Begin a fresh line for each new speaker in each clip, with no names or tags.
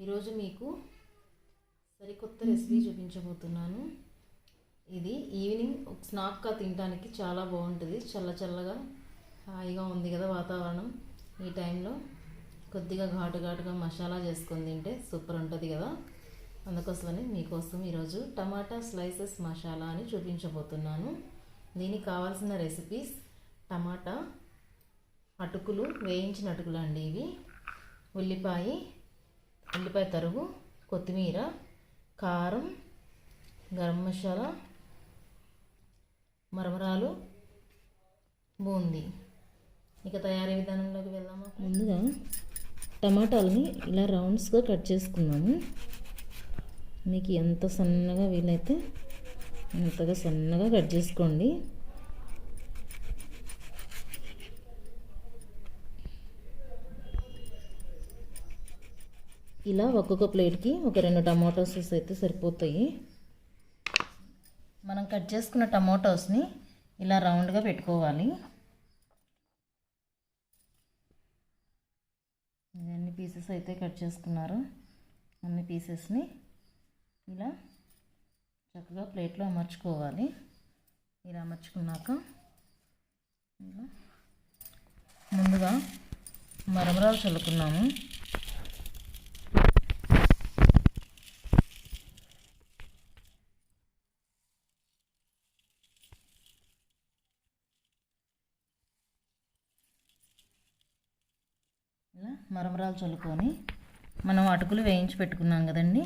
ఈరోజు మీకు సరికొత్త రెసిపీ చూపించబోతున్నాను. ఇది ఈవినింగ్ స్నాక్గా తినడానికి చాలా బాగుంటుంది. చల్లగా హాయిగా ఉంది కదా వాతావరణం. ఈ టైంలో కొద్దిగా ఘాటుగా మసాలా చేసుకొని తింటే సూపర్ ఉంటుంది కదా. అందుకోసమని మీకోసం ఈరోజు టమాటా స్లైసెస్ మసాలా అని చూపించబోతున్నాను. దీనికి కావాల్సిన రెసిపీస్: టమాటా అటుకులు, వేయించిన అటుకులు అండి ఇవి, ఉల్లిపాయ తరుగు, కొత్తిమీర, కారం, గరం మసాలా, మరమరాలు, బూందీ. ఇక తయారీ విధానంలోకి వెళ్దామా. ముందుగా టమాటాలని ఇలా రౌండ్స్గా కట్ చేసుకున్నాము. మీకు ఎంత సన్నగా వీలైతే అంతగా సన్నగా కట్ చేసుకోండి. ఇలా ఒక్కొక్క ప్లేట్కి ఒక 2 టమాటోస్ అయితే సరిపోతాయి. మనం కట్ చేసుకున్న టమాటోస్ని ఇలా రౌండ్గా పెట్టుకోవాలి. ఎన్ని పీసెస్ అయితే కట్ చేసుకున్నారో అన్ని పీసెస్ని ఇలా చక్కగా ప్లేట్లో అమర్చుకోవాలి. ఇలా అమర్చుకున్నాక ఇలా ముందుగా మరమరాలు చల్లుకున్నాము. ఇలా మరమరాలు చల్లుకొని మనం అటుకులు వేయించి పెట్టుకున్నాం కదండి,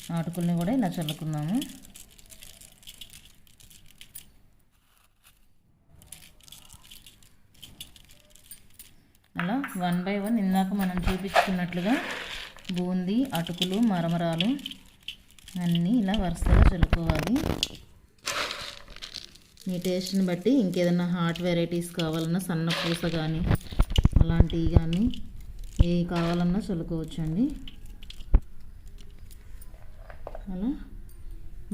ఆ అటుకుల్ని కూడా ఇలా చల్లుకున్నాము. అలా 1 by 1 ఇందాక మనం చూపించుకున్నట్లుగా బూందీ, అటుకులు, మరమరాలు అన్నీ ఇలా వరుసగా చల్లుకోవాలి. మీ టేస్ట్ని బట్టి ఇంకేదైనా హాట్ వెరైటీస్ కావాలన్నా, సన్న పూస కానీ అలాంటివి కానీ ఏవి కావాలన్నా చల్లుకోవచ్చు అండి. అలా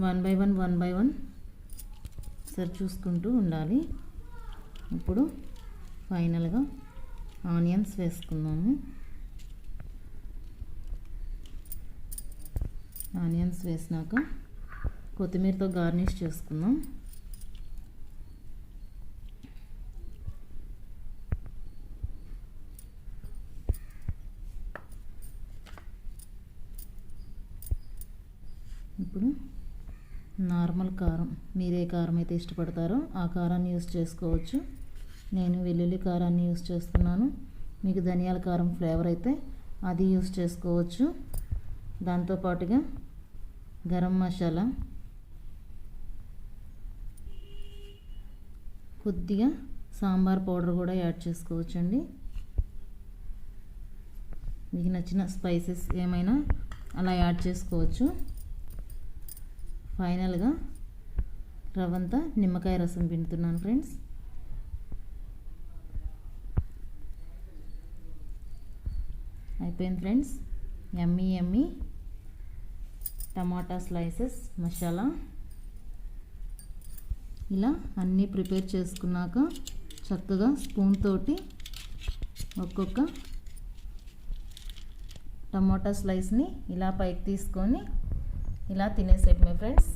1 by 1 సరి చూసుకుంటూ ఉండాలి. ఇప్పుడు ఫైనల్గా ఆనియన్స్ వేసుకుందాము. ఆనియన్స్ వేసినాక కొత్తిమీరతో గార్నిష్ చేసుకుందాం. ఇప్పుడు నార్మల్ కారం, మీరే కారం అయితే ఇష్టపడతారో ఆ కారాన్ని యూస్ చేసుకోవచ్చు. నేను వెల్లుల్లి కారాన్ని యూస్ చేస్తున్నాను. మీకు ధనియాల కారం ఫ్లేవర్ అయితే అది యూస్ చేసుకోవచ్చు. దాంతోపాటుగా గరం మసాలా, కొద్దిగా సాంబార్ పౌడర్ కూడా యాడ్ చేసుకోవచ్చు అండి. మీకు నచ్చిన స్పైసెస్ ఏమైనా అలా యాడ్ చేసుకోవచ్చు. ఫైనల్గా రవ్వంతా నిమ్మకాయ రసం పిండుతున్నాను ఫ్రెండ్స్. అయిపోయింది ఫ్రెండ్స్, యమ్మీ టమాటా స్లైసెస్ మసాలా. ఇలా అన్నీ ప్రిపేర్ చేసుకున్నాక చక్కగా స్పూన్ తోటి ఒక్కొక్క టమాటా స్లైస్ని ఇలా పైకి తీసుకొని ఇలా తినేసేయటమే ఫ్రెండ్స్.